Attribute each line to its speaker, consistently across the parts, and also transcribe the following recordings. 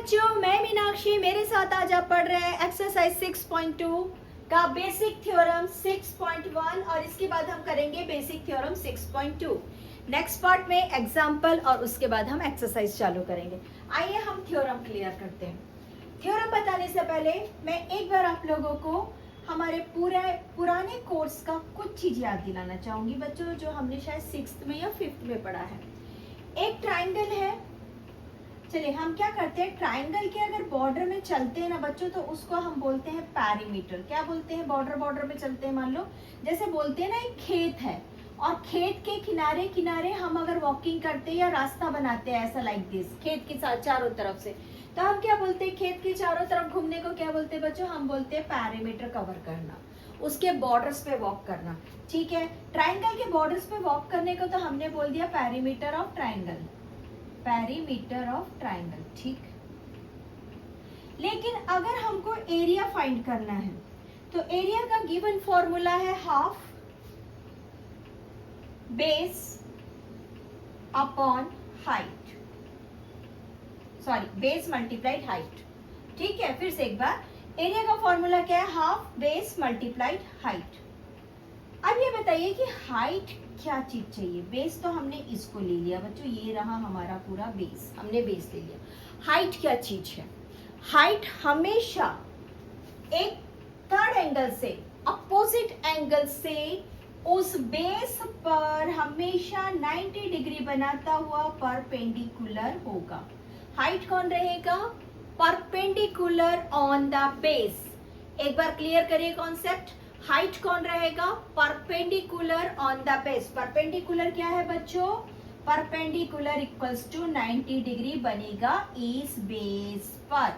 Speaker 1: बच्चों, मैं मीनाक्षी, मेरे साथ आज आप पढ़ रहे हैं एक्सरसाइज 6.2 का बेसिक थ्योरम 6.1 और इसके बाद हम करेंगे बेसिक थ्योरम 6.2। नेक्स्ट पार्ट में एग्जाम्पल और उसके बाद हम एक्सरसाइज चालू करेंगे। आइए हम थ्योरम क्लियर करते हैं। थ्योरम बताने से पहले मैं एक बार आप लोगों को हमारे पुराने कोर्स का कुछ चीज याद दिलाना चाहूंगी बच्चों, जो हमने शायद 6th में या 5th में पढ़ा है। एक ट्राइंगल है। चलिए हम क्या करते हैं, ट्राइंगल के अगर बॉर्डर में चलते हैं ना बच्चों, तो उसको हम बोलते हैं पैरीमीटर। क्या बोलते हैं? बॉर्डर में चलते हैं। मान लो जैसे बोलते हैं ना, एक खेत है और खेत के किनारे किनारे हम अगर वॉकिंग करते हैं या रास्ता बनाते हैं ऐसा लाइक दिस, खेत के साथ चारों तरफ से, तो हम क्या बोलते हैं? खेत के चारों तरफ घूमने को क्या बोलते हैं बच्चों? हम बोलते हैं पैरीमीटर कवर करना, उसके बॉर्डर्स पे वॉक करना। ठीक है, ट्राइंगल के बॉर्डर्स पे वॉक करने को तो हमने बोल दिया perimeter of triangle, perimeter of triangle. ठीक, लेकिन अगर हमको एरिया फाइंड करना है तो एरिया का गिवन फॉर्मूला है half base upon height, sorry base multiplied height. ठीक है, फिर से एक बार, एरिया का फॉर्मूला क्या है? Half base multiplied height. अब ये बताइए कि हाइट क्या चीज चाहिए? बेस तो हमने इसको ले लिया बच्चों, ये रहा हमारा पूरा बेस, हमने बेस ले लिया। हाइट क्या चीज है? हाइट हमेशा एक थर्ड एंगल से, अपोजिट एंगल से उस बेस पर हमेशा 90 डिग्री बनाता हुआ परपेंडिकुलर होगा। हाइट कौन रहेगा? Perpendicular on the base. एक बार क्लियर करिए कॉन्सेप्ट। हाइट कौन रहेगा? Perpendicular on the base. Perpendicular क्या है बच्चों? परपेंडिकुलर इक्वल्स टू 90 डिग्री बनेगा इस बेस पर।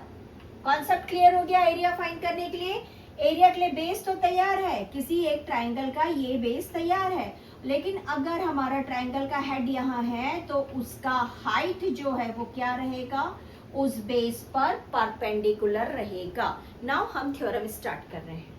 Speaker 1: कॉन्सेप्ट क्लियर हो गया? एरिया फाइंड करने के लिए, एरिया के लिए बेस तो तैयार है, किसी एक ट्राइंगल का ये बेस तैयार है, लेकिन अगर हमारा ट्राइंगल का हेड यहाँ है तो उसका हाइट जो है वो क्या रहेगा? उस बेस पर परपेंडिकुलर रहेगा। नाउ हम थ्योरम स्टार्ट कर रहे हैं।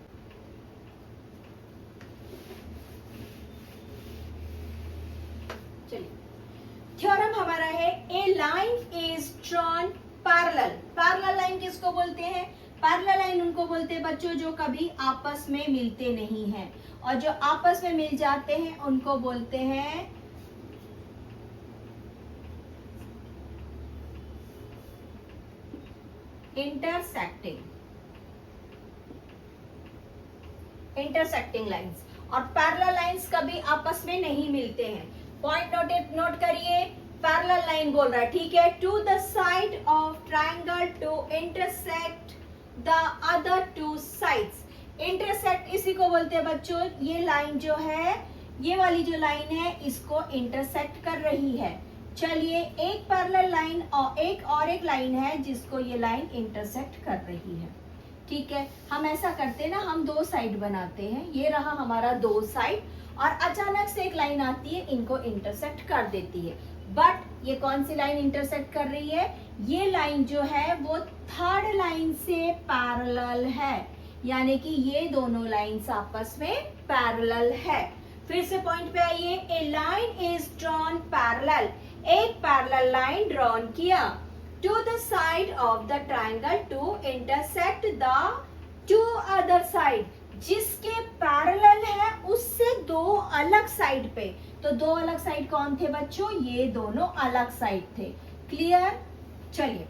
Speaker 1: थ्योरम हमारा है, a line is drawn parallel. Parallel line किसको बोलते हैं? पैरेलल लाइन उनको बोलते हैं बच्चों जो कभी आपस में मिलते नहीं हैं, और जो आपस में मिल जाते हैं उनको बोलते हैं इंटरसेक्टिंग लाइंस। और पैरेलल लाइंस कभी आपस में नहीं मिलते हैं। पॉइंट नोट करिए, पैरेलल लाइन बोल रहा है, ठीक है, to the side of triangle to intersect the other two sides. Intersect इसी को बोलते हैं बच्चों, ये लाइन जो है, ये वाली जो लाइन है इसको इंटरसेक्ट कर रही है। चलिए, एक पैरेलल लाइन और एक लाइन है जिसको ये लाइन इंटरसेक्ट कर रही है। ठीक है, हम ऐसा करते हैं ना, हम दो साइड बनाते हैं, ये रहा हमारा दो साइड, और अचानक से एक लाइन आती है, इनको इंटरसेक्ट कर देती है। बट ये कौन सी लाइन इंटरसेक्ट कर रही है? ये लाइन जो है वो थर्ड लाइन से पैरेलल है, यानी कि ये दोनों लाइंस आपस में पैरेलल है। फिर से पॉइंट पे आइए, ए लाइन इज ड्रॉन पैरेलल। एक पैरेलल लाइन ड्रॉन किया to the side of the triangle to intersect the two other side, जिसके पैरेलल है उससे दो अलग साइड पे। तो दो अलग साइड कौन थे बच्चों? ये दोनों अलग साइड थे। क्लियर? चलिए,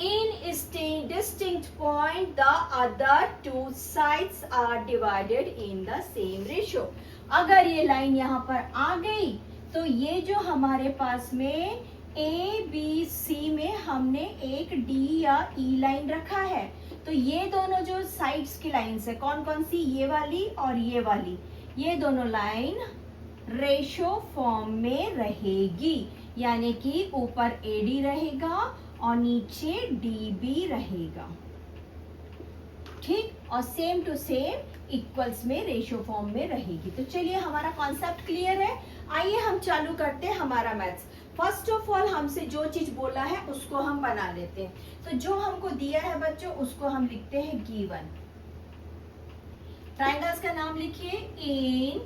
Speaker 1: in distinct point the other two sides are divided in the same ratio। अगर ये लाइन यहाँ पर आ गई तो ये जो हमारे पास में ए बी सी में हमने एक डी या ई लाइन रखा है, तो ये दोनों जो साइड्स की लाइंस है, कौन कौन सी? ये वाली और ये वाली, ये दोनों लाइन रेशो फॉर्म में रहेगी, यानी कि ऊपर ए डी रहेगा और नीचे डी बी रहेगा। ठीक, और सेम टू सेम इक्वल्स में रेशो फॉर्म में रहेगी। तो चलिए, हमारा कॉन्सेप्ट क्लियर है। आइए हम चालू करते हैं हमारा मैथ्स। फर्स्ट ऑफ ऑल हमसे जो चीज बोला है उसको हम बना लेते हैं। तो जो हमको दिया है बच्चों उसको हम लिखते हैं गिवन। ट्राइंगल्स का नाम लिखिए, in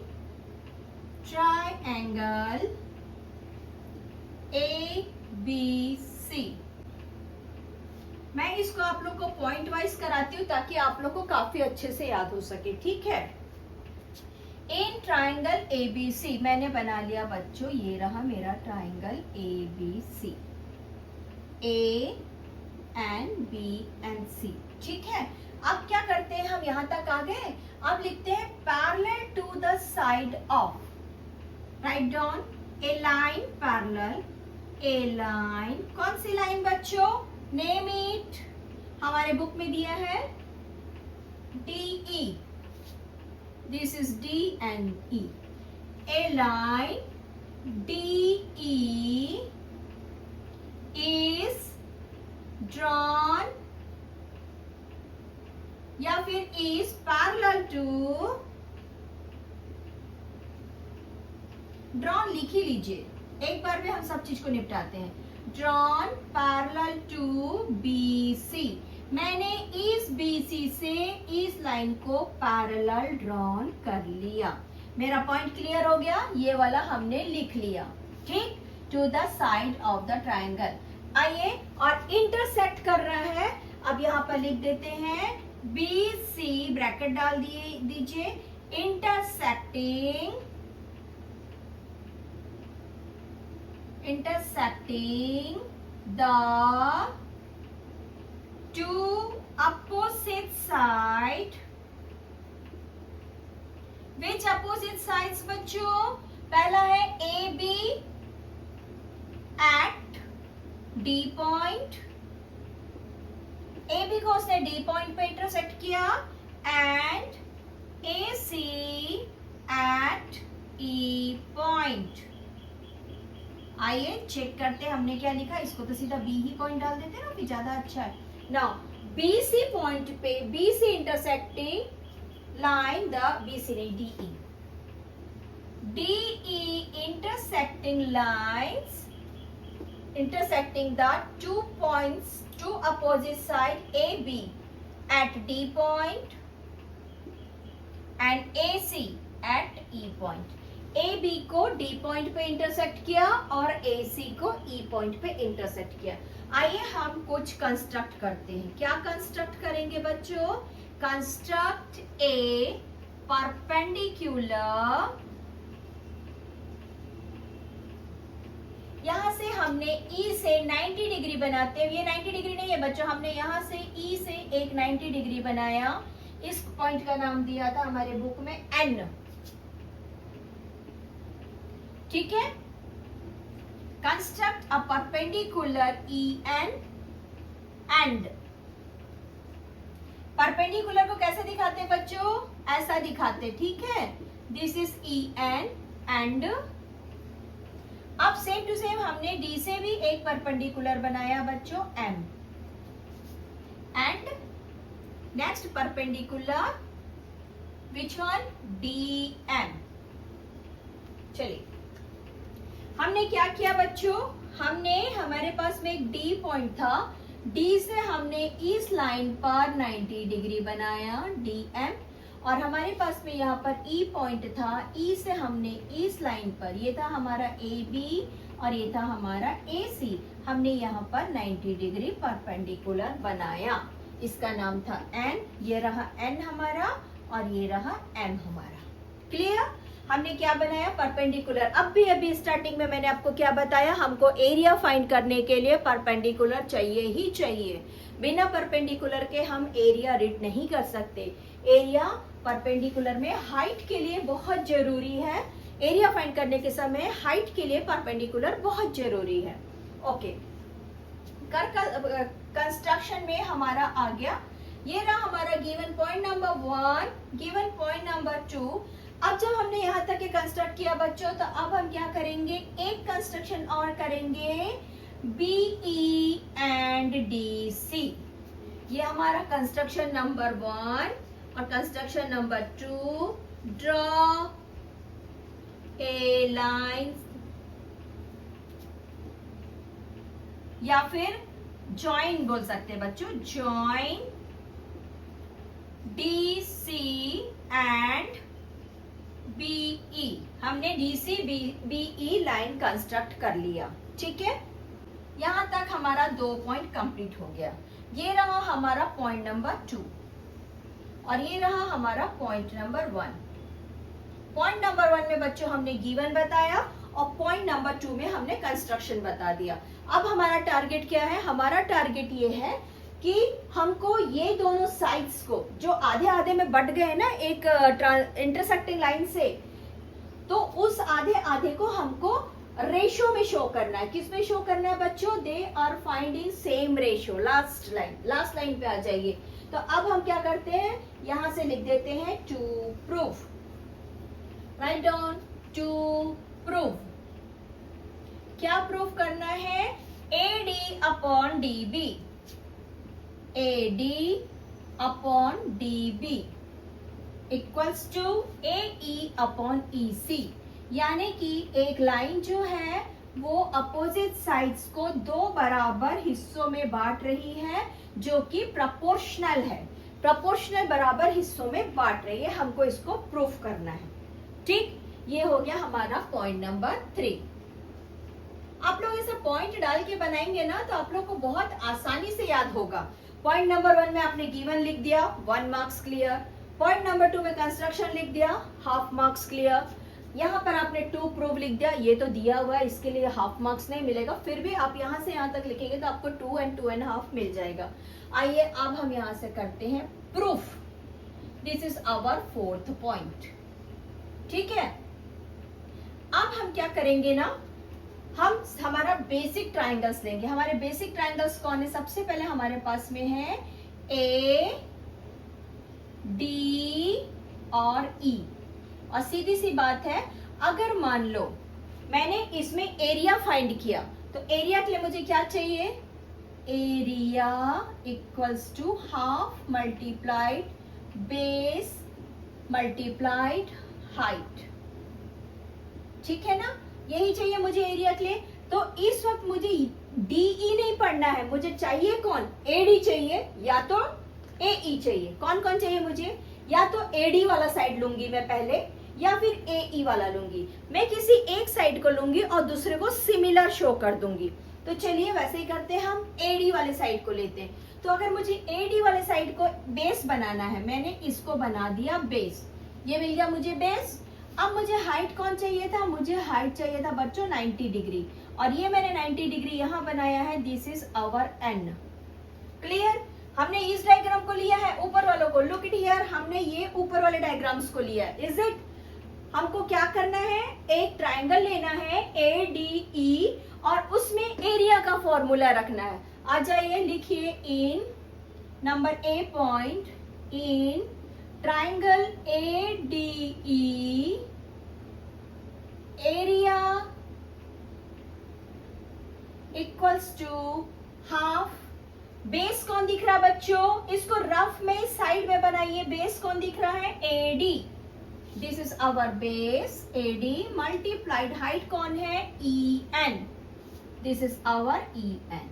Speaker 1: triangle A B C. मैं इसको आप लोग को पॉइंट वाइज कराती हूँ ताकि आप लोग को काफी अच्छे से याद हो सके, ठीक है। इन ट्राइंगल ABC मैंने बना लिया बच्चों, ये रहा मेरा triangle ABC, A and B and C, ठीक है। अब क्या करते हैं, हम यहां तक आ गए, अब लिखते हैं parallel to the side of, write down a line parallel, a line, कौन सी लाइन बच्चों, नेम इट, हमारे बुक में दिया है DE, this is D and E, a line DE is drawn या फिर is parallel to, drawn लिख ही लीजिए, एक बार में हम सब चीज को निपटाते हैं। drawn parallel to BC, मैंने इस BC से इस लाइन को पैरेलल ड्रॉन कर लिया, मेरा पॉइंट क्लियर हो गया, ये वाला हमने लिख लिया, ठीक, to the side of the triangle. आइए, और इंटरसेक्ट कर रहा है, अब यहाँ पर लिख देते हैं BC, ब्रैकेट डाल दीजिए, intersecting the two opposite side, which opposite sides बच्चों, पहला है AB at D point, AB को उसने D point पे इंटरसेक्ट किया, and AC at E point। आइए चेक करते हैं हमने क्या लिखा, इसको तो सीधा B ही पॉइंट डाल देते ना, भी ज्यादा अच्छा है। नाउ BC पॉइंट पे BC intersecting line the BC नहीं DE intersecting lines intersecting the 2 points, 2 opposite side AB at D point and AC at E point। AB को D point पे इंटरसेक्ट किया और AC को E point पे intersect किया। आइए हम कुछ कंस्ट्रक्ट करते हैं, क्या कंस्ट्रक्ट करेंगे बच्चों, कंस्ट्रक्ट ए परपेंडिकुलर, यहां से हमने E से 90 डिग्री बनाते हुए, ये 90 डिग्री नहीं है बच्चों, हमने यहां से E से एक 90 डिग्री बनाया, इस पॉइंट का नाम दिया था हमारे बुक में N, ठीक है। Construct a perpendicular EN and, perpendicular को कैसे दिखाते हैं बच्चों, ऐसा दिखाते, ठीक है, दिस इज EN एंड, अब सेम टू सेम हमने D से भी एक परपेंडिकुलर बनाया बच्चों M, and next perpendicular which one, DM। चलिए हमने क्या किया बच्चों, हमने, हमारे पास में एक D पॉइंट था, D से हमने इस लाइन पर 90 डिग्री बनाया DM, और हमारे पास में यहाँ पर E पॉइंट था, E से हमने इस लाइन पर, ये था हमारा AB और ये था हमारा AC, हमने यहाँ पर 90 डिग्री परपेंडिकुलर बनाया, इसका नाम था N, ये रहा N हमारा और ये रहा M हमारा, क्लियर। हमने क्या बनाया, परपेंडिकुलर। अभी स्टार्टिंग में मैंने आपको क्या बताया, हमको एरिया फाइंड करने के लिए परपेंडिकुलर चाहिए ही चाहिए, बिना परपेंडिकुलर के हम एरिया रीड नहीं कर सकते। एरिया परपेंडिकुलर में हाइट के लिए बहुत जरूरी है, एरिया फाइंड करने के समय हाइट के लिए परपेंडिकुलर बहुत जरूरी है। ओके, कंस्ट्रक्शन में हमारा आ गया, ये रहा हमारा given point number 1, given point number 2। अब जब हमने यहाँ तक के कंस्ट्रक्ट किया बच्चों, तो अब हम क्या करेंगे, एक कंस्ट्रक्शन और करेंगे, BE एंड DC। ये हमारा कंस्ट्रक्शन नंबर 1 और construction number 2, draw a line या फिर ज्वाइन बोल सकते हैं बच्चों, ज्वाइन DC एंड BE। हमने DC BE लाइन कंस्ट्रक्ट कर लिया, ठीक है। यहां तक हमारा 2 पॉइंट कंप्लीट हो गया। ये रहा हमारा पॉइंट नंबर 2 और ये रहा हमारा पॉइंट नंबर 1। पॉइंट नंबर 1 में बच्चों हमने गिवन बताया और पॉइंट नंबर 2 में हमने कंस्ट्रक्शन बता दिया। अब हमारा टारगेट क्या है? हमारा टारगेट ये है कि हमको ये दोनों साइड्स को जो आधे आधे में बट गए ना एक इंटरसेक्टिंग लाइन से, तो उस आधे आधे को हमको रेशो में शो करना है। किस में शो करना है बच्चों? They are finding same ratio. Last line पे आ जाइए। तो अब हम क्या करते हैं, यहां से लिख देते हैं to prove. Write down to prove. क्या प्रूव करना है? AD upon DB, AD upon DB equals to AE upon EC। यानी कि एक लाइन जो है वो अपोजिट साइड्स को दो बराबर हिस्सों में बांट रही है, जो कि प्रोपोर्शनल है। प्रोपोर्शनल बराबर हिस्सों में बांट रही है, हमको इसको प्रूफ करना है। ठीक, ये हो गया हमारा पॉइंट नंबर 3। आप लोग इसे पॉइंट डाल के बनाएंगे ना तो आप लोग को बहुत आसानी से याद होगा। पॉइंट नंबर 1 में आपने गिवन लिख दिया, 1 मार्क्स क्लियर। पॉइंट नंबर 2 में कंस्ट्रक्शन लिख दिया, हाफ मार्क्स क्लियर। यहाँ पर आपने टू प्रूव लिख दिया, ये तो दिया हुआ है, इसके लिए हाफ मार्क्स नहीं मिलेगा, फिर भी आप यहाँ से यहाँ तक लिखेंगे तो आपको 2 and 2.5 मिल जाएगा। आइए अब हम यहाँ से करते हैं proof. This is our 4th point. ठीक है, अब हम क्या करेंगे ना, हम हमारा बेसिक ट्राइंगल्स लेंगे। हमारे बेसिक ट्राइंगल्स कौन है? सबसे पहले हमारे पास में है A, D और E। और सीधी सी बात है, अगर मान लो मैंने इसमें एरिया फाइंड किया तो एरिया के लिए मुझे क्या चाहिए? Area equals to half multiplied base multiplied height. ठीक है ना, यही चाहिए मुझे एरिया के लिए। तो इस वक्त मुझे DE नहीं पढ़ना है, मुझे चाहिए कौन? AD चाहिए या तो AE चाहिए। कौन कौन चाहिए मुझे? या तो AD वाला साइड लूंगी मैं पहले, या फिर AE वाला लूंगी। मैं किसी एक साइड को लूंगी और दूसरे को सिमिलर शो कर दूंगी। तो चलिए वैसे ही करते हैं, हम AD वाले साइड को लेते हैं। तो अगर मुझे AD वाले साइड को बेस बनाना है, मैंने इसको बना दिया बेस, ये मिल गया मुझे बेस। अब मुझे हाइट कौन चाहिए था? मुझे हाइट चाहिए था बच्चों 90 डिग्री, और ये मैंने 90 डिग्री यहाँ बनाया है। This is our N। Clear? हमने इस डायग्राम को लिया है, ऊपर वालों को। लुक इट हियर, हमने ये ऊपर वाले डायग्राम्स को लिया है। Is it? हमको क्या करना है? एक ट्राइंगल लेना है ADE और उसमें एरिया का फॉर्मूला रखना है। आ जाइए, लिखिए in number A point, in triangle ADE area equals to half. Base कौन दिख रहा है बच्चों? इसको रफ में साइड में बनाइए। बेस कौन दिख रहा है? AD। This is our base AD multiplied height कौन है? EN। This is our EN।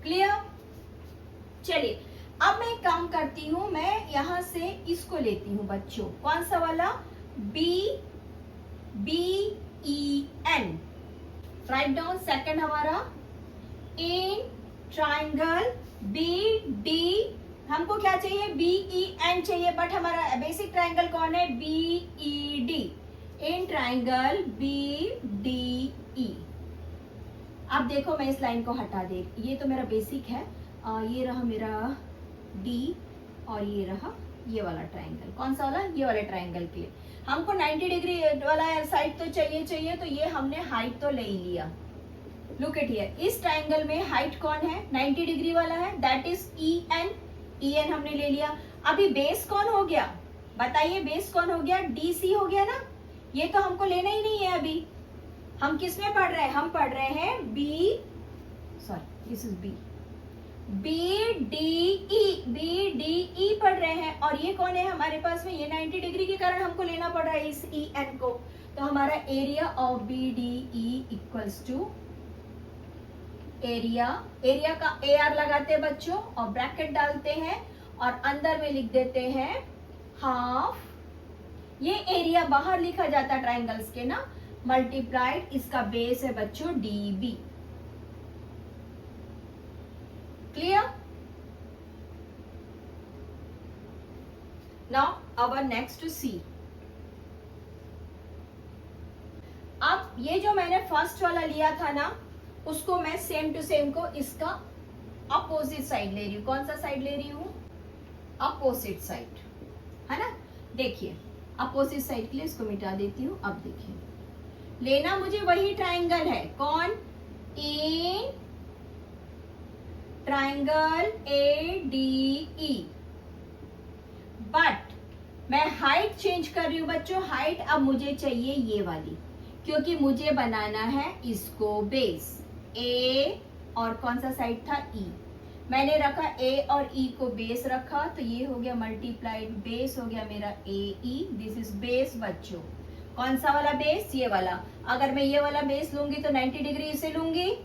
Speaker 1: Clear? चलिए अब मैं एक काम करती हूं, मैं यहां से इसको लेती हूं बच्चों। कौन सा वाला? BEN। Write down. सेकंड हमारा इन ट्राइंगल BD, हमको क्या चाहिए? BEN चाहिए, बट हमारा बेसिक ट्राइंगल कौन है? BED। In triangle BDE। अब देखो मैं इस लाइन को हटा दे, ये तो मेरा बेसिक है, ये रहा मेरा D और ये रहा ये वाला ट्राइंगल। कौन सा वाला? ये वाले ट्राइंगल के लिए हमको 90 डिग्री वाला साइड तो चाहिए, तो ये हमने हाइट तो ले ही लिया। लुक एट हियर, इस ट्राइंगल में हाइट कौन है? 90 डिग्री वाला है, दैट इज EN। EN हमने ले लिया। अभी बेस कौन हो गया? बताइए, बेस कौन हो गया? DC हो गया ना। ये तो हमको लेना ही नहीं है। अभी हम किस में पढ़ रहे हैं? हम पढ़ रहे हैं दिस इज BDE पढ़ रहे हैं। और ये कौन है हमारे पास में? ये 90 डिग्री के कारण हमको लेना पड़ रहा है इस EN को। तो हमारा area of BDE equals to area का AR लगाते हैं बच्चों और ब्रैकेट डालते हैं और अंदर में लिख देते हैं हाफ। ये एरिया बाहर लिखा जाता है ट्राइंगल्स के ना, मल्टीप्लाइड इसका बेस है बच्चों DB। Clear? Now our next C. अब ये जो मैंने फर्स्ट वाला लिया था ना, उसको मैं सेम टू सेम को इसका अपोजिट साइड ले रही हूँ। कौन सा साइड ले रही हूँ? अपोजिट साइड, है ना। देखिए अपोजिट साइड के लिए इसको मिटा देती हूँ। अब देखिए, लेना मुझे वही ट्राइंगल है। कौन? इन ट्राइंगल ADE, बट मैं हाइट चेंज कर रही हूं बच्चों। हाइट अब मुझे चाहिए ये वाली, क्योंकि मुझे बनाना है इसको बेस। A और कौन सा साइड था? E। मैंने रखा A और E को बेस रखा, तो ये हो गया मल्टीप्लाइड बेस, हो गया मेरा AE। दिस इज बेस बच्चों। कौन सा वाला बेस? ये वाला। अगर मैं ये वाला बेस लूंगी तो 90 डिग्री इसे लूंगी,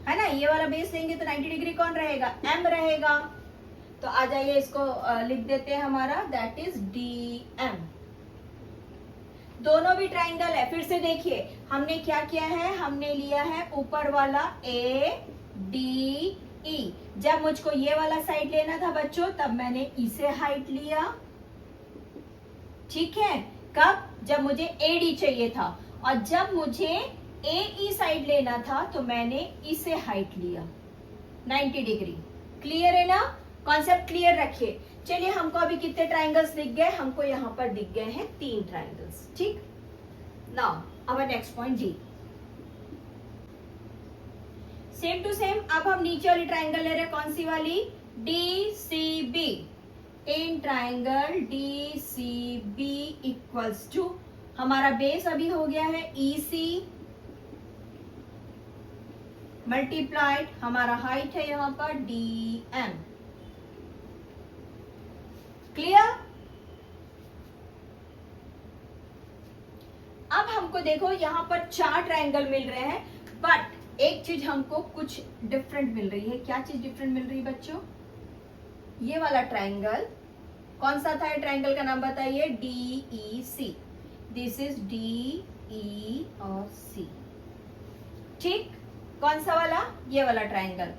Speaker 1: है ना। ये वाला बेस लेंगे तो 90 डिग्री कौन रहेगा? M रहेगा। तो आ जाइए, इसको लिख देते हैं हमारा, दैट इज DM। दोनों भी ट्राइंगल है। फिर से देखिए हमने क्या किया है, हमने लिया है ऊपर वाला ADE। जब मुझको ये वाला साइड लेना था बच्चों, तब मैंने इसे हाइट लिया, ठीक है। कब? जब मुझे AD चाहिए था। और जब मुझे AE साइड लेना था तो मैंने इसे हाइट लिया 90 डिग्री। क्लियर है ना? कॉन्सेप्ट क्लियर रखिए। चलिए, हमको अभी कितने ट्राइंगल्स दिख गए? हमको यहाँ पर दिख गए हैं 3 ट्राइंगल्स, ठीक। Now our next point D। Same to same अब हम नीचे वाली ट्राइंगल ले रहे हैं। कौन सी वाली? DCB। In triangle DCB equals to, हमारा बेस अभी हो गया है EC मल्टीप्लाइड, हमारा हाइट है यहां पर DM। क्लियर? अब हमको देखो यहां पर 4 ट्राइंगल मिल रहे हैं, बट एक चीज हमको कुछ डिफरेंट मिल रही है। क्या चीज डिफरेंट मिल रही है बच्चों? ये वाला ट्राइंगल कौन सा था? ट्राइंगल का नाम बताइए। DEC। दिस इज DE और C, ठीक। कौन सा वाला? ये वाला ट्राइंगल।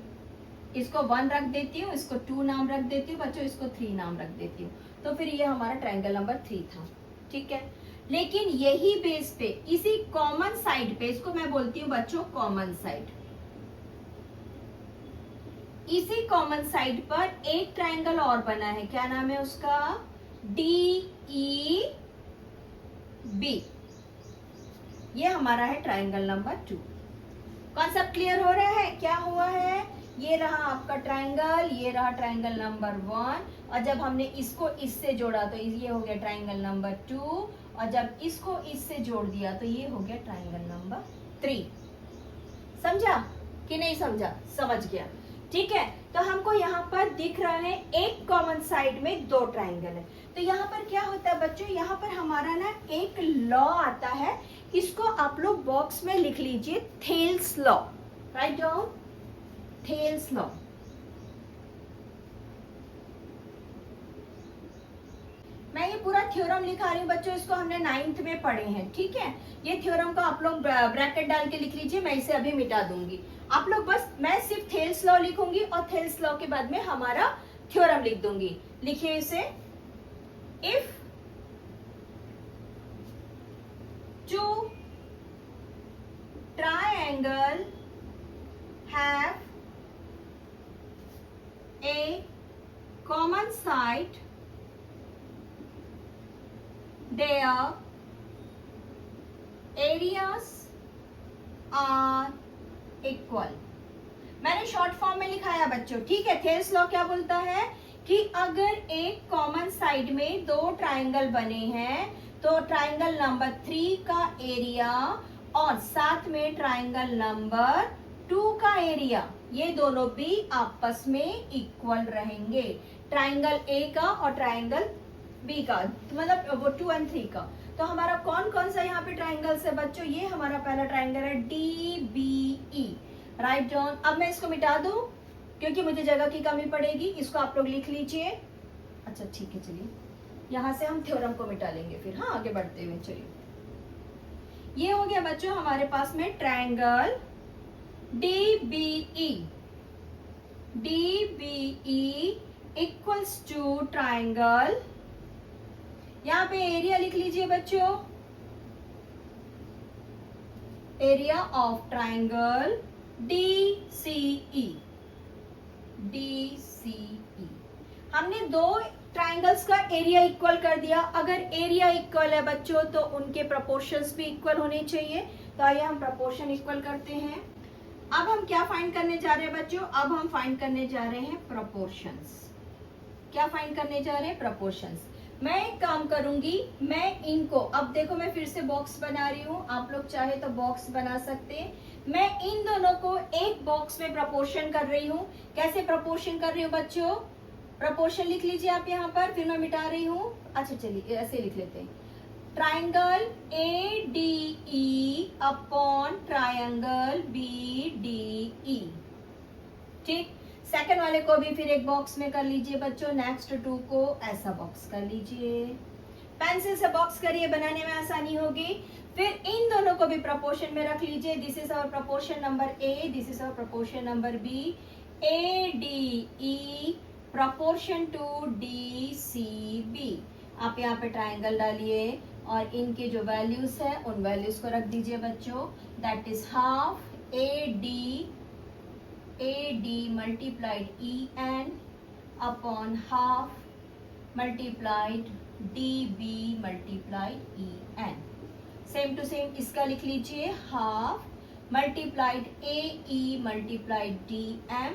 Speaker 1: इसको 1 रख देती हूँ, इसको 2 नाम रख देती हूँ बच्चों, इसको 3 नाम रख देती हूँ। तो फिर ये हमारा ट्राइंगल नंबर 3 था, ठीक है। लेकिन यही बेस पे, इसी कॉमन साइड पे, इसको मैं बोलती हूँ बच्चों कॉमन साइड। इसी कॉमन साइड पर एक ट्राइंगल और बना है। क्या नाम है उसका? DEB। ये हमारा है ट्राइंगल नंबर 2। कॉन्सेप्ट क्लियर हो रहा है? क्या हुआ है? ये रहा आपका ट्राइंगल, ये रहा ट्राइंगल नंबर 1, और जब हमने इसको इससे जोड़ा तो ये हो गया ट्राइंगल नंबर 2, और जब इसको इससे जोड़ दिया तो ये हो गया ट्राइंगल नंबर 3। समझा कि नहीं समझा? समझ गया, ठीक है। तो हमको यहाँ पर दिख रहा है एक कॉमन साइड में 2 ट्राइंगल है। तो यहाँ पर क्या होता है बच्चों? यहाँ पर हमारा ना एक लॉ आता है, इसको आप लोग बॉक्स में लिख लीजिए, Thales law. Write down, Thales law. मैं ये पूरा थ्योरम लिखा रही हूँ बच्चों, इसको हमने 9th में पढ़े हैं, ठीक है। ये थ्योरम को आप लोग ब्रैकेट डाल के लिख लीजिए, मैं इसे अभी मिटा दूंगी। आप लोग बस, मैं सिर्फ थेल्स लॉ लिखूंगी और थेल्स लॉ के बाद में हमारा थ्योरम लिख दूंगी। लिखिए इसे। If 2 triangle have a common side, their areas are equal। मैंने शॉर्ट फॉर्म में लिखाया बच्चों, ठीक है। थेल्स लॉ क्या बोलता है कि अगर एक कॉमन साइड में 2 ट्राइंगल बने हैं तो ट्राइंगल नंबर 3 का एरिया और साथ में ट्राइंगल नंबर 2 का एरिया, ये दोनों भी आपस में इक्वल रहेंगे। ट्राइंगल A का और ट्राइंगल B का, मतलब वो 2 और 3 का। तो हमारा कौन कौन सा यहाँ पे ट्राइंगल्स है बच्चों? ये हमारा पहला ट्राइंगल है DBE। Write down. अब मैं इसको मिटा दूं क्योंकि मुझे जगह की कमी पड़ेगी, इसको आप लोग लिख लीजिए। अच्छा ठीक है, चलिए यहां से हम थ्योरम को मिटा लेंगे फिर, हाँ आगे बढ़ते हुए। चलिए, ये हो गया बच्चों हमारे पास में triangle DBE। DBE equals to triangle यहाँ पे एरिया लिख लीजिए बच्चों, area of triangle DCE। DCE हमने दो ट्राइंगल्स का एरिया इक्वल कर दिया। अगर एरिया इक्वल है बच्चों तो उनके प्रोपोर्शंस भी इक्वल होने चाहिए। तो आइए हम प्रोपोर्शन इक्वल करते हैं। अब हम क्या फाइंड करने जा रहे हैं बच्चों? अब हम फाइंड करने जा रहे हैं प्रोपोर्शंस। क्या फाइंड करने जा रहे हैं? प्रोपोर्शंस। मैं एक काम करूंगी, मैं इनको, अब देखो मैं फिर से बॉक्स बना रही हूँ, आप लोग चाहे तो बॉक्स बना सकते हैं। मैं इन दोनों को एक बॉक्स में प्रपोर्शन कर रही हूँ। कैसे प्रपोर्शन कर रही हूँ बच्चों? प्रपोर्शन लिख लीजिए आप यहाँ पर, फिर मैं मिटा रही हूँ। अच्छा चलिए ऐसे लिख लेते हैं, triangle ADE upon triangle BDE। ठीक, सेकंड वाले को भी फिर एक बॉक्स में कर लीजिए बच्चों। नेक्स्ट 2 को ऐसा बॉक्स कर लीजिए। पेंसिल से बॉक्स करिए, बनाने में आसानी होगी। फिर इन दोनों को भी प्रोपोर्शन में रख लीजिए। This is our proportion number A, this is our proportion number B। ADE proportion to DCB। आप यहाँ पे ट्राइंगल डालिए और इनके जो वैल्यूज है उन वैल्यूज को रख दीजिए बच्चों। That is half AD multiplied EN upon half multiplied DB multiplied EN। Same to same इसका लिख लीजिए, half multiplied AE multiplied DM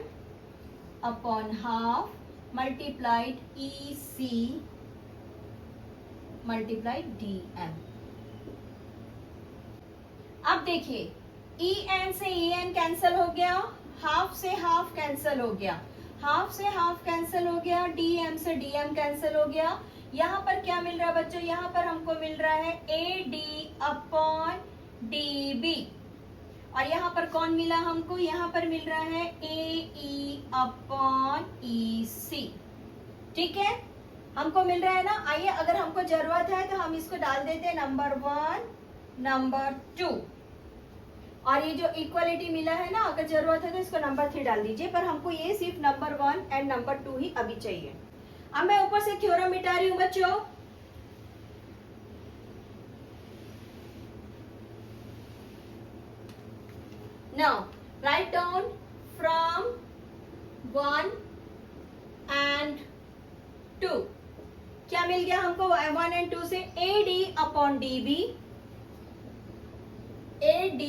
Speaker 1: upon half multiplied EC multiplied DM। अब देखिए, EN से EN कैंसिल हो गया, हाफ से हाफ कैंसिल हो गया, हाफ से हाफ कैंसिल हो गया, DM से DM कैंसिल हो गया। यहाँ पर क्या मिल रहा है बच्चों? यहाँ पर हमको मिल रहा है AD अपॉन DB। और यहाँ पर कौन मिला हमको? यहाँ पर मिल रहा है AE अपॉन EC। ठीक है, हमको मिल रहा है ना। आइए, अगर हमको जरूरत है तो हम इसको डाल देते हैं नंबर 1, नंबर 2। और ये जो इक्वालिटी मिला है ना, अगर जरूरत है तो इसको नंबर 3 डाल दीजिए। पर हमको ये सिर्फ नंबर 1 एंड नंबर 2 ही अभी चाहिए। अब मैं ऊपर से थ्योरम मिटा रही हूं बच्चों। Now write down from 1 and 2। क्या मिल गया हमको 1 एंड 2 से? AD upon DB, AD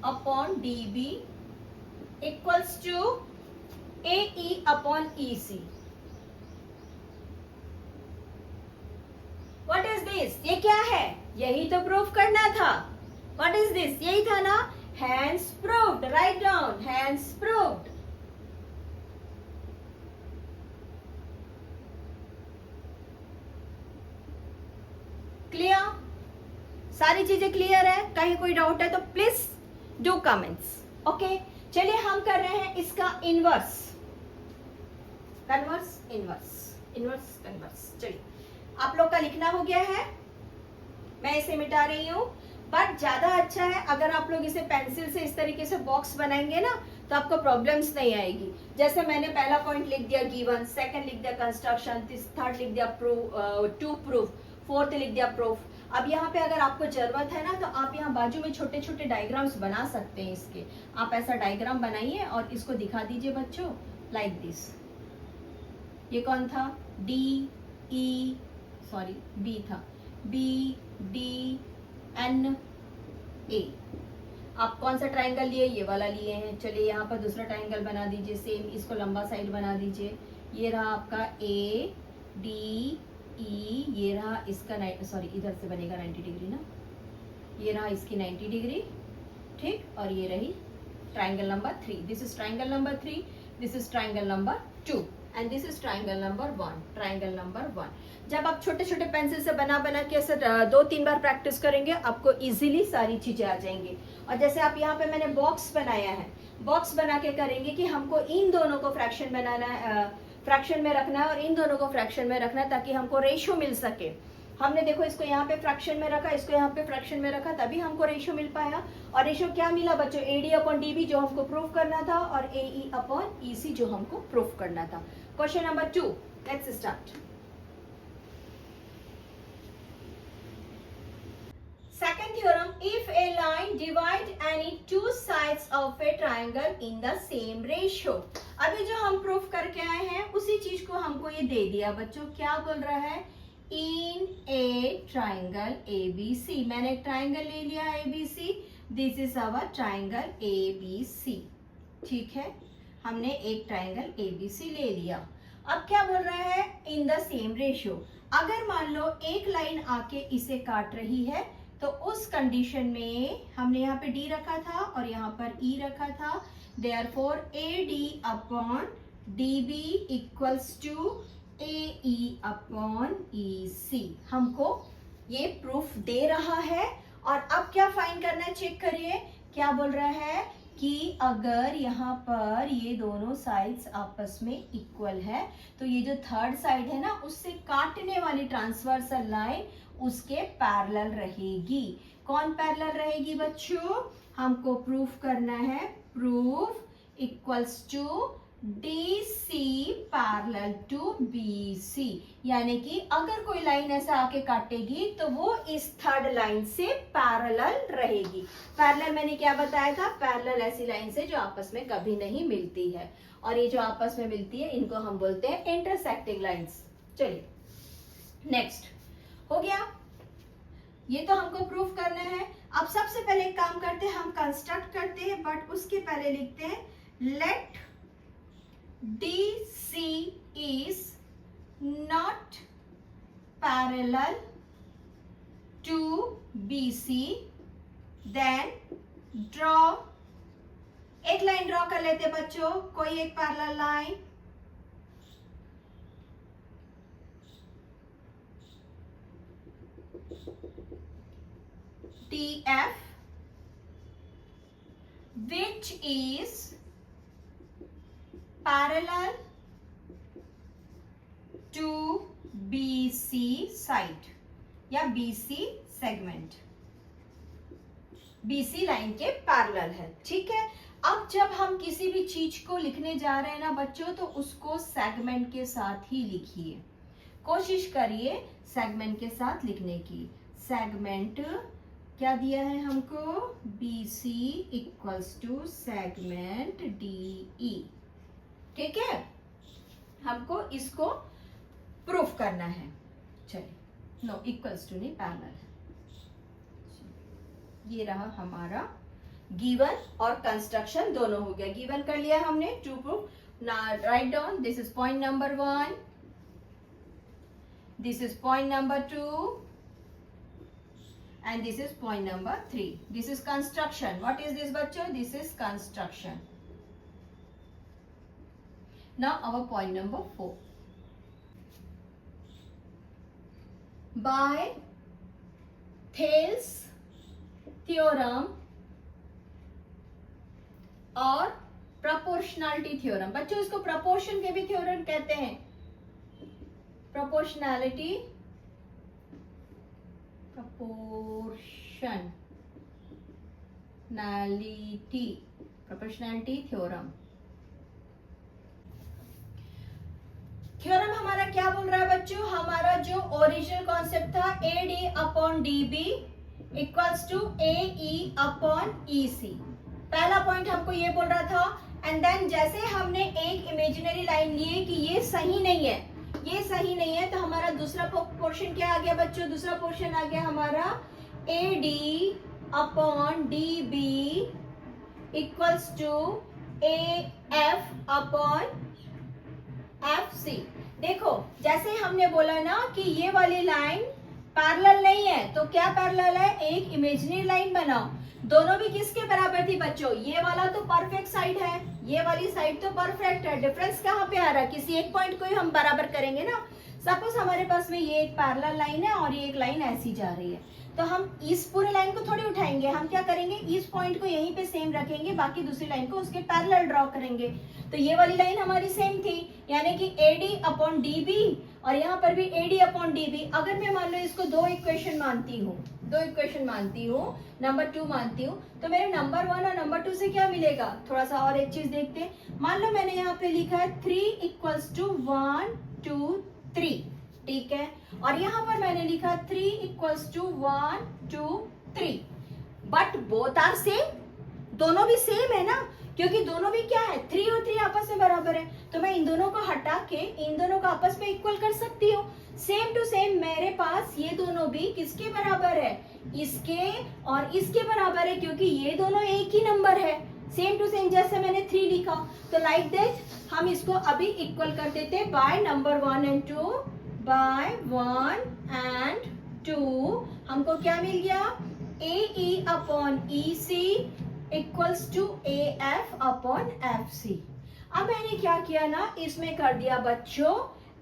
Speaker 1: upon DB equals to AE upon EC। What is this? ये क्या है? यही तो प्रूफ करना था। What is this? यही था ना, hence proved. Write down, hence proved. Clear? सारी चीजें क्लियर है? कहीं कोई डाउट है तो प्लीज डू कमेंट्स। ओके, चलिए हम कर रहे हैं इसका inverse, converse, inverse, inverse converse. चलिए, आप लोग का लिखना हो गया है, मैं इसे मिटा रही हूँ। बट ज्यादा अच्छा है अगर आप लोग इसे पेंसिल से इस तरीके से बॉक्स बनाएंगे ना, तो आपको प्रॉब्लम्स नहीं आएगी। जैसे मैंने पहला पॉइंट लिख दिया गिवन, सेकंड लिख दिया कंस्ट्रक्शन, थर्ड लिख दिया टू प्रूफ, फोर्थ लिख दिया प्रूफ। अब यहाँ पे अगर आपको जरूरत है ना, तो आप यहाँ बाजू में छोटे छोटे डायग्राम्स बना सकते हैं इसके। आप ऐसा डायग्राम बनाइए और इसको दिखा दीजिए बच्चों, लाइक दिस। ये कौन था? B था, BDNA। आप कौन सा ट्राइंगल लिए? ये वाला लिए हैं। चलिए यहाँ पर दूसरा ट्राइंगल बना दीजिए, सेम इसको लंबा साइड बना दीजिए। ये रहा आपका ADE, ये रहा इसका इधर से बनेगा 90 डिग्री ना, ये रहा इसकी 90 डिग्री। ठीक, और ये रही triangle number 3। This is triangle number 3, this is triangle number 2 and this is triangle number 1, triangle number 1। जब आप छोटे छोटे पेंसिल से बना के ऐसे 2-3 बार प्रैक्टिस करेंगे, आपको इजीली सारी चीजें आ जाएंगी। और जैसे आप यहाँ पे मैंने बॉक्स बनाया है, बॉक्स बना के करेंगे कि हमको इन दोनों को फ्रैक्शन बनाना है, फ्रैक्शन में रखना है, और इन दोनों को फ्रैक्शन में रखना है, ताकि हमको रेशियो मिल सके। हमने देखो इसको यहाँ पे फ्रैक्शन में रखा, इसको यहाँ पे फ्रैक्शन में रखा, तभी हमको रेशियो मिल पाया। और रेशियो क्या मिला बच्चों? AD अपॉन DB जो हमको प्रूफ करना था, और AE अपॉन EC जो हमको प्रूफ करना था। Question number 2, let's start. Find divide any two sides of A triangle in the same ratio. अभी जो हम प्रूफ करके आए हैं उसी चीज को हमको ये दे दिया बच्चों। क्या बोल रहा है? In a triangle ABC। मैंने एक ट्राइंगल ले लिया ABC। This is our triangle ABC। ठीक है, हमने एक ट्राइंगल ABC ले लिया। अब क्या बोल रहा है? In the same ratio. अगर मान लो एक लाइन आके इसे काट रही है तो उस कंडीशन में हमने यहाँ पे D रखा था और यहाँ पर E रखा था। Therefore AD upon DB equals to AE upon EC। हमको ये प्रूफ दे रहा है। और अब क्या फाइंड करना है? चेक करिए क्या बोल रहा है कि अगर यहाँ पर ये दोनों साइड्स आपस में इक्वल है तो ये जो थर्ड साइड है ना उससे काटने वाली ट्रांसवर्सल लाइन उसके पैरेलल रहेगी। कौन पैरेलल रहेगी बच्चों? हमको प्रूफ करना है। Proof equals to DC parallel to BC। यानी कि अगर कोई लाइन ऐसा आके काटेगी तो वो इस थर्ड लाइन से पैरेलल रहेगी। पैरेलल मैंने क्या बताया था? पैरेलल ऐसी लाइन से जो आपस में कभी नहीं मिलती है, और ये जो आपस में मिलती है इनको हम बोलते हैं इंटरसेक्टिंग लाइंस। चलिए नेक्स्ट हो गया, ये तो हमको प्रूफ करना है। अब सबसे पहले एक काम करते हैं, हम कंस्ट्रक्ट करते हैं, बट उसके पहले लिखते हैं let DC is not parallel to BC, then draw। एक लाइन ड्रॉ कर लेते बच्चों, कोई एक parallel line. TF which is parallel to BC side या BC सेगमेंट, BC लाइन के पैरेलल है। ठीक है, अब जब हम किसी भी चीज को लिखने जा रहे हैं ना बच्चों तो उसको सेगमेंट के साथ ही लिखिए। कोशिश करिए सेगमेंट के साथ लिखने की। सेगमेंट क्या दिया है हमको? BC equals to segment DE। ठीक है, हमको इसको प्रूफ करना है। चलिए, नो इक्वल्स टू नहीं, पैरेलल है। ये रहा हमारा गिवन और कंस्ट्रक्शन दोनों हो गया। गिवन कर लिया हमने to proof. Now write down, this is point number 1, this is point number 2 and this is point number 3. This is construction. What is this bachcho? This is construction. Now our point number 4. By Thales theorem और proportionality theorem। बच्चों इसको proportion के भी theorem कहते हैं। proportionality theorem. Theorem हमारा क्या बोल रहा है बच्चों? हमारा जो ओरिजिनल कॉन्सेप्ट था AD upon DB equals to AE upon EC। पहला पॉइंट हमको ये बोल रहा था, एंड देन जैसे हमने एक इमेजिनरी लाइन लिए कि ये सही नहीं है, ये सही नहीं है, तो हमारा दूसरा पोर्शन क्या आ गया बच्चों? दूसरा पोर्शन आ गया हमारा AD upon DB equals to AF upon FC। देखो जैसे हमने बोला ना कि ये वाली लाइन पैरेलल नहीं है, तो क्या पैरेलल है? एक इमेजिनरी लाइन बनाओ। दोनों भी किसके बराबर थी बच्चों? ये वाला तो परफेक्ट साइड है, ये वाली साइड तो परफेक्ट है। डिफरेंस कहाँ पे आ रहा है? किसी एक पॉइंट को ही हम बराबर करेंगे ना। सपोज हमारे पास में ये एक पैरेलल लाइन है और ये एक लाइन ऐसी जा रही है, तो हम इस पूरे लाइन को थोड़ी उठाएंगे। हम क्या करेंगे? इस पॉइंट को यहीं पे सेम रखेंगे, बाकी दूसरी लाइन को उसके पैरेलल ड्रॉ करेंगे। तो ये वाली लाइन हमारी सेम थी, यानी कि AD अपॉन DB, और यहाँ पर भी AD अपॉन DB। अगर मैं मान लो इसको दो इक्वेशन मानती हूँ, नंबर 2 मानती हूँ, तो मेरे नंबर 1 और नंबर 2 से क्या मिलेगा? थोड़ा सा और एक चीज देखते हैं। मान लो मैंने यहाँ पे लिखा है 3 इक्वल्स टू 1 2 3, ठीक है, और यहाँ पर मैंने लिखा 3 equals to 1 2 3। But both are same, दोनों भी सेम है ना, क्योंकि दोनों भी क्या है 3 और 3 आपस में बराबर है, तो मैं इन दोनों को हटा के इन दोनों को आपस में इक्वल कर सकती हूँ। सेम टू सेम मेरे पास ये दोनों भी किसके बराबर है, इसके और इसके बराबर है, क्योंकि ये दोनों एक ही नंबर है। सेम टू सेम जैसे मैंने 3 लिखा, तो लाइक दैट हम इसको अभी इक्वल कर देते by number 1 and 2, by 1 and 2 हमको क्या मिल गया, AE upon EC equals to AF upon FC। अब मैंने क्या किया ना, इसमें कर दिया बच्चों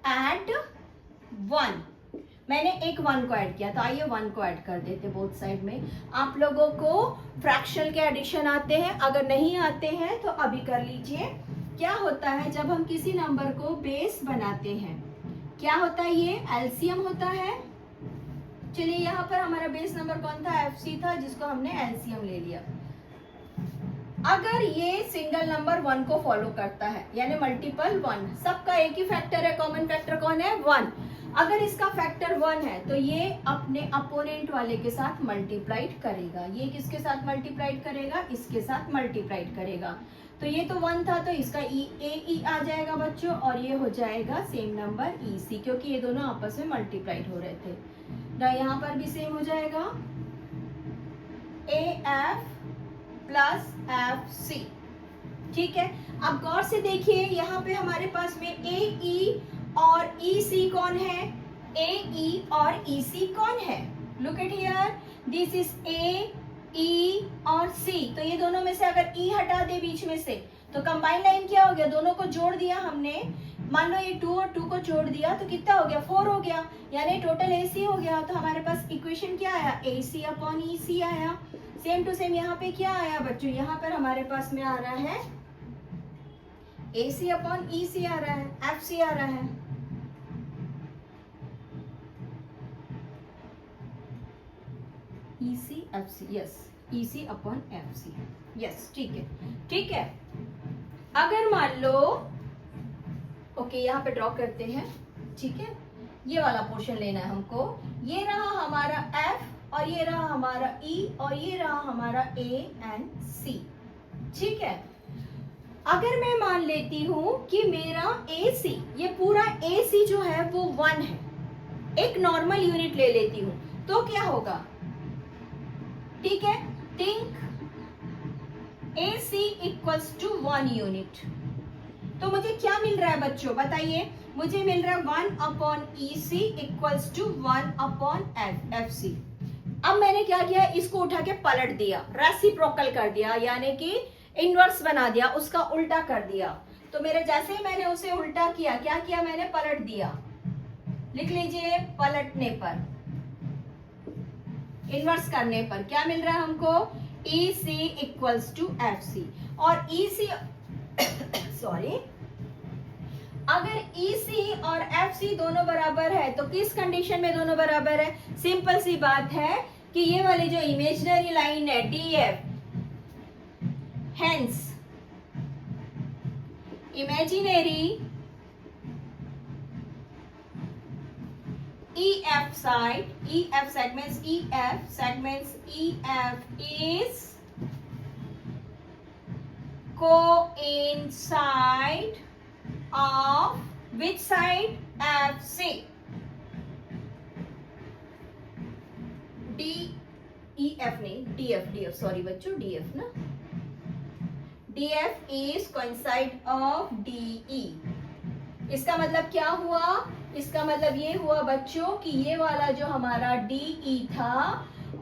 Speaker 1: ऐड 1, मैंने एक 1 को ऐड किया, तो आइए 1 को ऐड कर देते बोथ साइड में। आप लोगों को फ्रैक्शनल के एडिशन आते हैं, अगर नहीं आते हैं तो अभी कर लीजिए। क्या होता है जब हम किसी नंबर को बेस बनाते हैं, क्या होता है, ये एलसीएम होता है। चलिए यहाँ पर हमारा बेस नंबर कौन था, FC था, जिसको हमने एलसीएम ले लिया। अगर ये सिंगल नंबर 1 को फॉलो करता है, यानी मल्टीपल 1, सबका एक ही फैक्टर है, कॉमन फैक्टर कौन है 1, अगर इसका फैक्टर 1 है तो ये अपने अपोनेंट वाले के साथ मल्टीप्लाइड करेगा। ये किसके साथ मल्टीप्लाइड करेगा, इसके साथ मल्टीप्लाइड करेगा। तो ये तो 1 था, तो इसका AE आ जाएगा बच्चों, और ये हो जाएगा सेम नंबर EC, क्योंकि ये दोनों आपस में मल्टीप्लाइड हो रहे थे। यहाँ पर भी सेम हो जाएगा AF प्लस FC। ठीक है, अब गौर से देखिए यहाँ पे हमारे पास में AE और EC कौन है, AE और EC कौन है, look at here, this is A, E और C। तो ये दोनों में से अगर E हटा दे बीच में से, तो कंबाइन लाइन क्या हो गया, दोनों को जोड़ दिया हमने, मान लो ये 2 और 2 को जोड़ दिया तो कितना हो गया 4 हो गया, यानी टोटल AC हो गया। तो हमारे पास इक्वेशन क्या आया, AC अपॉन EC आया। सेम टू सेम यहाँ पे क्या आया बच्चों, यहाँ पर हमारे पास में आ रहा है AC अपॉन EC आ रहा है, FC आ रहा है। EC FC, yes, EC upon FC, yes, ठीक है, ठीक है। अगर मान लो ओके, यहाँ पे ड्रॉ करते हैं, ठीक है, ये वाला पोर्शन लेना है हमको, ये रहा हमारा F और ये रहा हमारा E और ये रहा हमारा A एंड C, ठीक है। अगर मैं मान लेती हूं कि मेरा AC, ये पूरा AC जो है वो 1 है, एक नॉर्मल यूनिट ले लेती हूं, तो क्या होगा, ठीक है, think AC equals to 1 unit. तो मुझे क्या मिल रहा है बच्चों बताइए, मुझे मिल रहा है 1 upon EC equals to 1 upon FC। अब मैंने क्या किया, इसको उठा के पलट दिया, रेसिप्रोकल कर दिया, यानी कि इनवर्स बना दिया, उसका उल्टा कर दिया। तो मेरे जैसे ही मैंने उसे उल्टा किया, क्या किया मैंने, पलट दिया, लिख लीजिए, पलटने पर, इनवर्स करने पर क्या मिल रहा है हमको, EC इक्वल्स टू FC। और EC सॉरी, अगर EC और FC दोनों बराबर है तो किस कंडीशन में दोनों बराबर है, सिंपल सी बात है कि ये वाली जो इमेजिनरी लाइन है DF, hence imaginary EF side, EF segments, EF segments, EF is coincide of which side, FC, DEF नहीं, DF, सॉरी बच्चों, DF ना, DF is coincide of DE। इसका मतलब क्या हुआ, इसका मतलब ये हुआ बच्चों कि ये वाला जो हमारा DE था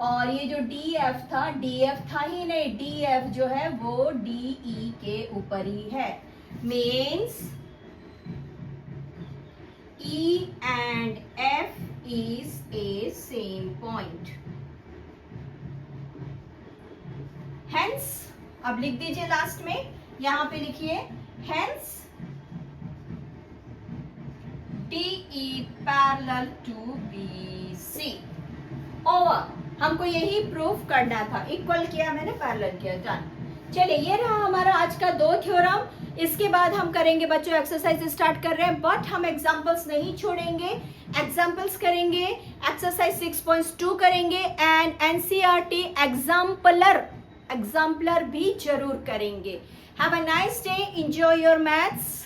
Speaker 1: और ये जो DF था, DF था ही नहीं, DF जो है वो DE के ऊपर ही है, means E and F is a same point, hence अब लिख दीजिए लास्ट में, यहां पे लिखिए hence DE parallel to BC over. हमको यही प्रूफ करना था, इक्वल किया मैंने, पैरेलल किया, डन। चलिए ये रहा हमारा आज का 2 थ्योरम। इसके बाद हम करेंगे बच्चों, एक्सरसाइज स्टार्ट कर रहे हैं, बट हम एग्जाम्पल्स नहीं छोड़ेंगे, एग्जाम्पल्स करेंगे, एक्सरसाइज 6.2 करेंगे एंड एनसीईआरटी एग्जाम्पलर भी जरूर करेंगे। Have a nice day, enjoy your maths.